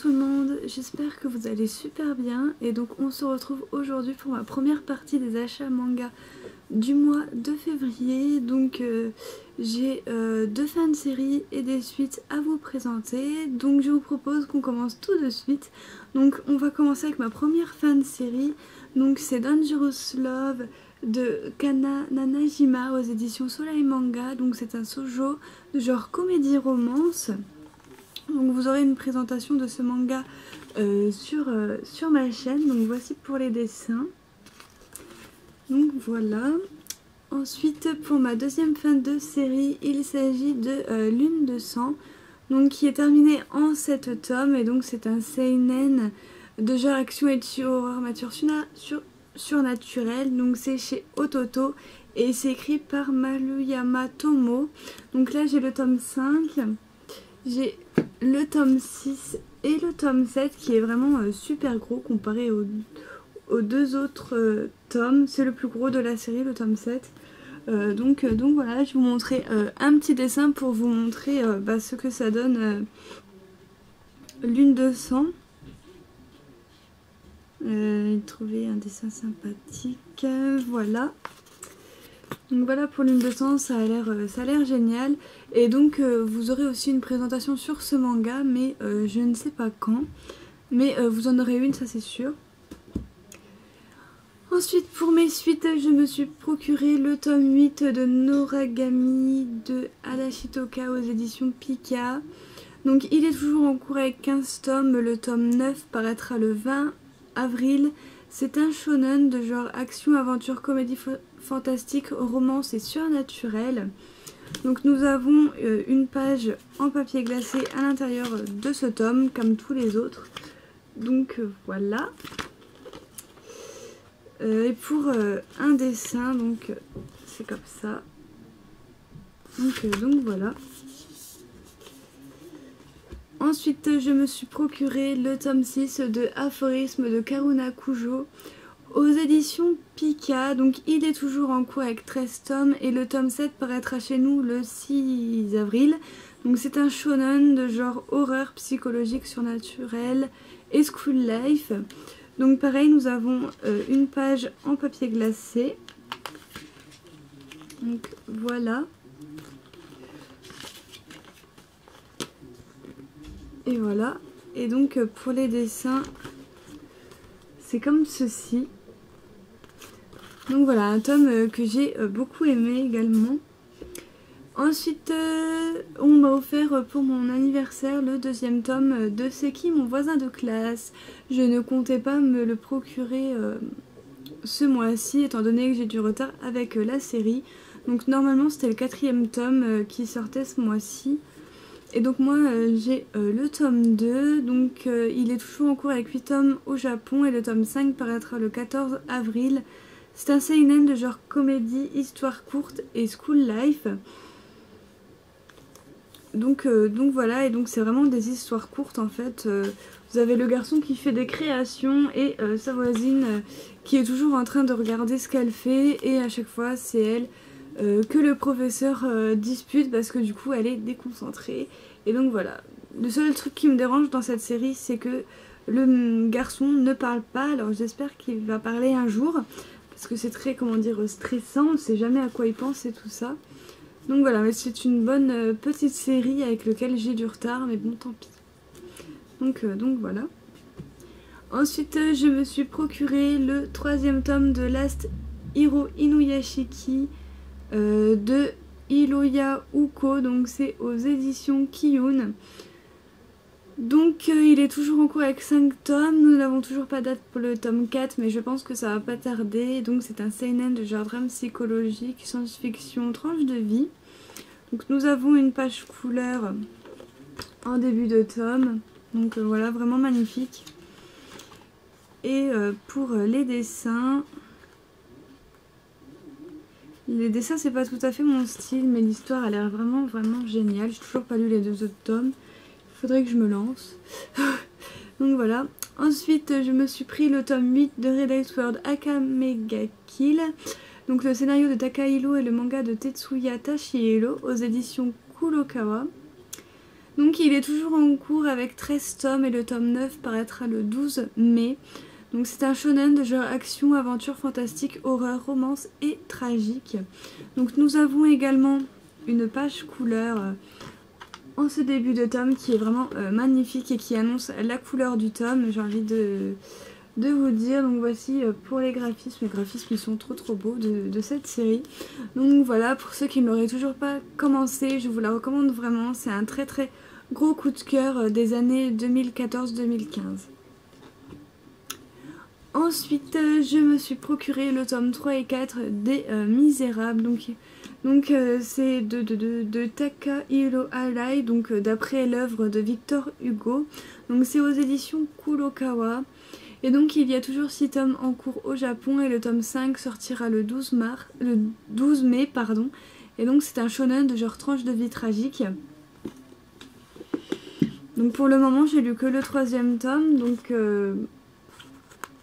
tout le monde, j'espère que vous allez super bien et donc on se retrouve aujourd'hui pour ma première partie des achats manga du mois de février. Donc j'ai deux fins de série et des suites à vous présenter, donc je vous propose qu'on commence tout de suite. Donc on va commencer avec ma première fin de série, donc c'est Dangerous Love de Kana Nanajima aux éditions Soleil Manga. Donc c'est un shoujo de genre comédie romance. Donc vous aurez une présentation de ce manga sur ma chaîne. Donc voici pour les dessins. Donc voilà. Ensuite pour ma deuxième fin de série, il s'agit de Lune de sang. Donc qui est terminée en 7 tomes. Et donc c'est un seinen de genre action et horreur mature surnaturel. Donc c'est chez Ototo. Et c'est écrit par Maruyama Tomo. Donc là j'ai le tome 5. J'ai le tome 6 et le tome 7 qui est vraiment super gros comparé aux deux autres tomes. C'est le plus gros de la série, le tome 7. Donc voilà, je vais vous montrer un petit dessin pour vous montrer ce que ça donne Lune de sang. J'ai trouvé un dessin sympathique, voilà. Donc voilà pour Lune de sang, ça a l'air génial. Et donc vous aurez aussi une présentation sur ce manga, mais je ne sais pas quand. Mais vous en aurez une, ça c'est sûr. Ensuite pour mes suites, je me suis procuré le tome 8 de Noragami de Adashitoka aux éditions Pika. Donc il est toujours en cours avec 15 tomes, le tome 9 paraîtra le 20 avril. C'est un shonen de genre action, aventure, comédie fantastique, romance et surnaturel. Donc nous avons une page en papier glacé à l'intérieur de ce tome, comme tous les autres. Donc voilà. Et pour un dessin, donc c'est comme ça. Donc voilà. Ensuite, je me suis procuré le tome 6 de Aphorisme de Karuna Kujo aux éditions Pika. Donc il est toujours en cours avec 13 tomes et le tome 7 paraîtra chez nous le 6 avril. Donc c'est un shonen de genre horreur psychologique surnaturel et school life. Donc pareil, nous avons une page en papier glacé. Donc voilà. Et voilà. Et donc pour les dessins, c'est comme ceci. Donc voilà, un tome que j'ai beaucoup aimé également. Ensuite, on m'a offert pour mon anniversaire le deuxième tome de C'est qui mon voisin de classe. Je ne comptais pas me le procurer ce mois-ci, étant donné que j'ai du retard avec la série. Donc normalement c'était le 4e tome qui sortait ce mois-ci. Et donc moi j'ai le tome 2, donc il est toujours en cours avec 8 tomes au Japon et le tome 5 paraîtra le 14 avril. C'est un seinen de genre comédie, histoire courte et school life. Donc voilà, et donc c'est vraiment des histoires courtes en fait. Vous avez le garçon qui fait des créations et sa voisine qui est toujours en train de regarder ce qu'elle fait, et à chaque fois c'est elle que le professeur dispute parce que du coup elle est déconcentrée. Et donc voilà, le seul truc qui me dérange dans cette série, c'est que le garçon ne parle pas. Alors j'espère qu'il va parler un jour, parce que c'est très, comment dire, stressant, on ne sait jamais à quoi il pense et tout ça. Donc voilà, mais c'est une bonne petite série avec laquelle j'ai du retard, mais bon tant pis. Donc voilà. Ensuite je me suis procuré le 3e tome de Last Hiro Inuyashiki de Hiroya Uko, donc c'est aux éditions Kiyun. Donc il est toujours en cours avec 5 tomes, nous n'avons toujours pas de date pour le tome 4, mais je pense que ça va pas tarder. Donc c'est un seinen de genre drame psychologique, science-fiction, tranche de vie. Donc nous avons une page couleur en début de tome, donc voilà, vraiment magnifique. Et pour les dessins c'est pas tout à fait mon style, mais l'histoire a l'air vraiment géniale. J'ai toujours pas lu les 2 autres tomes, il faudrait que je me lance. Donc voilà. Ensuite je me suis pris le tome 8 de Red Ice World Akamega Kill. Donc le scénario de Takahiro et le manga de Tetsuya Tachiero aux éditions Kurokawa. Donc il est toujours en cours avec 13 tomes et le tome 9 paraîtra le 12 mai. Donc c'est un shonen de genre action, aventure, fantastique, horreur, romance et tragique. Donc nous avons également une page couleur en ce début de tome qui est vraiment magnifique et qui annonce la couleur du tome, j'ai envie de vous dire. Donc voici pour les graphismes ils sont trop beaux de cette série. Donc voilà, pour ceux qui ne l'auraient toujours pas commencé, je vous la recommande vraiment, c'est un très gros coup de cœur des années 2014-2015. Ensuite, je me suis procuré le tome 3 et 4 des Misérables. Donc c'est de Takahiro Arai, donc d'après l'œuvre de Victor Hugo. Donc c'est aux éditions Kurokawa. Et donc il y a toujours 6 tomes en cours au Japon et le tome 5 sortira le 12 mai. Et donc c'est un shonen de genre tranche de vie tragique. Donc pour le moment j'ai lu que le 3e tome, donc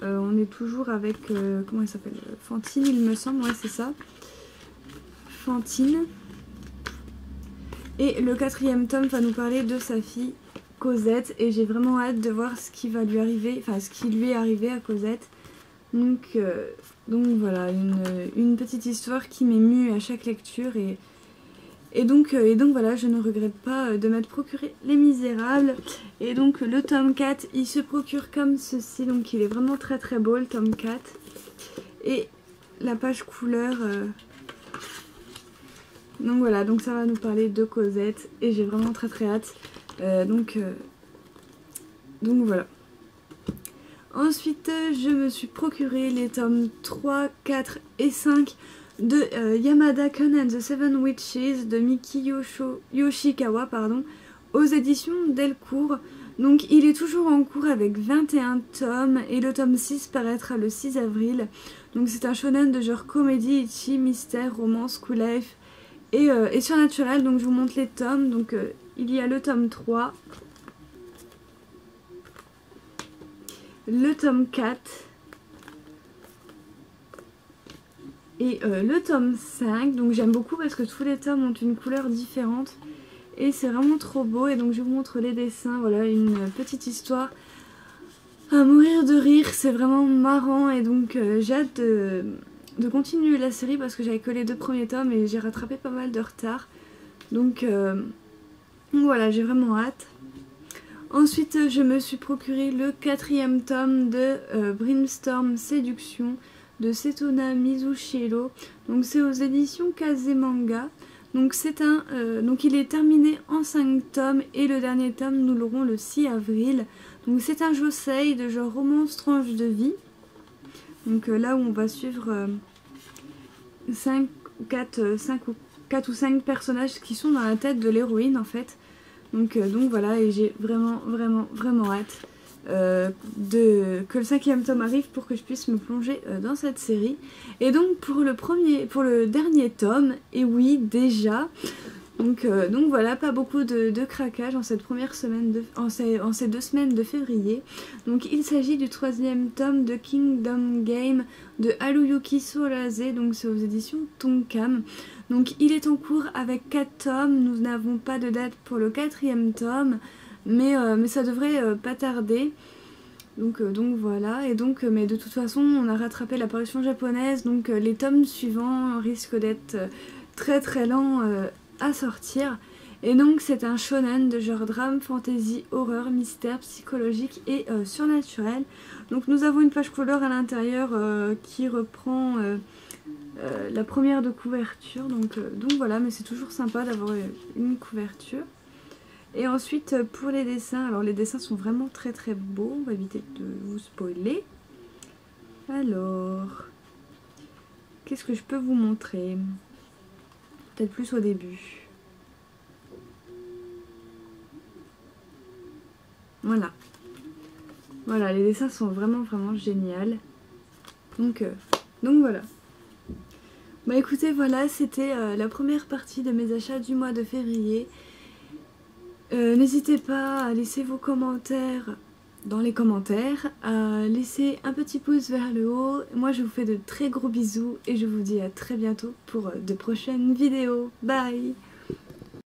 on est toujours avec, comment elle s'appelle, Fantine il me semble, ouais c'est ça, Fantine. Et le 4e tome va nous parler de sa fille Cosette et j'ai vraiment hâte de voir ce qui va lui arriver, enfin ce qui lui est arrivé à Cosette. Donc voilà, une petite histoire qui m'émue à chaque lecture et donc voilà, je ne regrette pas de m'être procuré Les Misérables. Et donc le tome 4, il se procure comme ceci, donc il est vraiment très beau le tome 4. Et la page couleur, donc voilà, donc ça va nous parler de Cosette et j'ai vraiment très hâte. Donc voilà. Ensuite, je me suis procuré les tomes 3, 4 et 5 de Yamada-kun and the Seven Witches de Miki Yoshikawa, aux éditions Delcourt. Donc il est toujours en cours avec 21 tomes et le tome 6 paraîtra le 6 avril. Donc c'est un shonen de genre comédie, ichi, mystère, romance, cool life et surnaturel. Donc je vous montre les tomes. Donc il y a le tome 3, le tome 4 et le tome 5. Donc j'aime beaucoup parce que tous les tomes ont une couleur différente et c'est vraiment trop beau. Et donc je vous montre les dessins. Voilà, une petite histoire à mourir de rire, c'est vraiment marrant. Et donc j'ai hâte de continuer la série parce que j'avais que les 2 premiers tomes et j'ai rattrapé pas mal de retard. Donc voilà, j'ai vraiment hâte. Ensuite, je me suis procuré le 4e tome de Brimstone Séduction de Setona Mizushiro. Donc c'est aux éditions Kazemanga. Donc il est terminé en 5 tomes et le dernier tome nous l'aurons le 6 avril. Donc c'est un josei de genre romance tranche de vie. Donc là où on va suivre 4 ou 5 personnages qui sont dans la tête de l'héroïne en fait. Donc voilà, et j'ai vraiment hâte que le 5e tome arrive pour que je puisse me plonger dans cette série. Et donc pour le dernier tome, et oui déjà, donc voilà, pas beaucoup de craquage en cette première semaine, en ces 2 semaines de février. Donc il s'agit du 3e tome de Kingdom Game de Haruyuki Soraze, donc c'est aux éditions Tonkam. Donc il est en cours avec 4 tomes, nous n'avons pas de date pour le 4e tome, mais ça devrait pas tarder. Donc voilà, et donc mais de toute façon on a rattrapé la parution japonaise, donc les tomes suivants risquent d'être très lents à sortir. Et donc c'est un shonen de genre drame, fantasy, horreur, mystère, psychologique et surnaturel. Donc nous avons une page couleur à l'intérieur qui reprend la première de couverture, donc voilà, mais c'est toujours sympa d'avoir une couverture. Et ensuite pour les dessins, alors les dessins sont vraiment très beaux, on va éviter de vous spoiler. Alors, qu'est-ce que je peux vous montrer? Peut-être plus au début. Voilà, les dessins sont vraiment géniaux. Donc voilà. Bah écoutez, voilà, c'était la première partie de mes achats du mois de février. N'hésitez pas à laisser vos commentaires dans les commentaires, à laisser un petit pouce vers le haut. Moi je vous fais de très gros bisous et je vous dis à très bientôt pour de prochaines vidéos. Bye!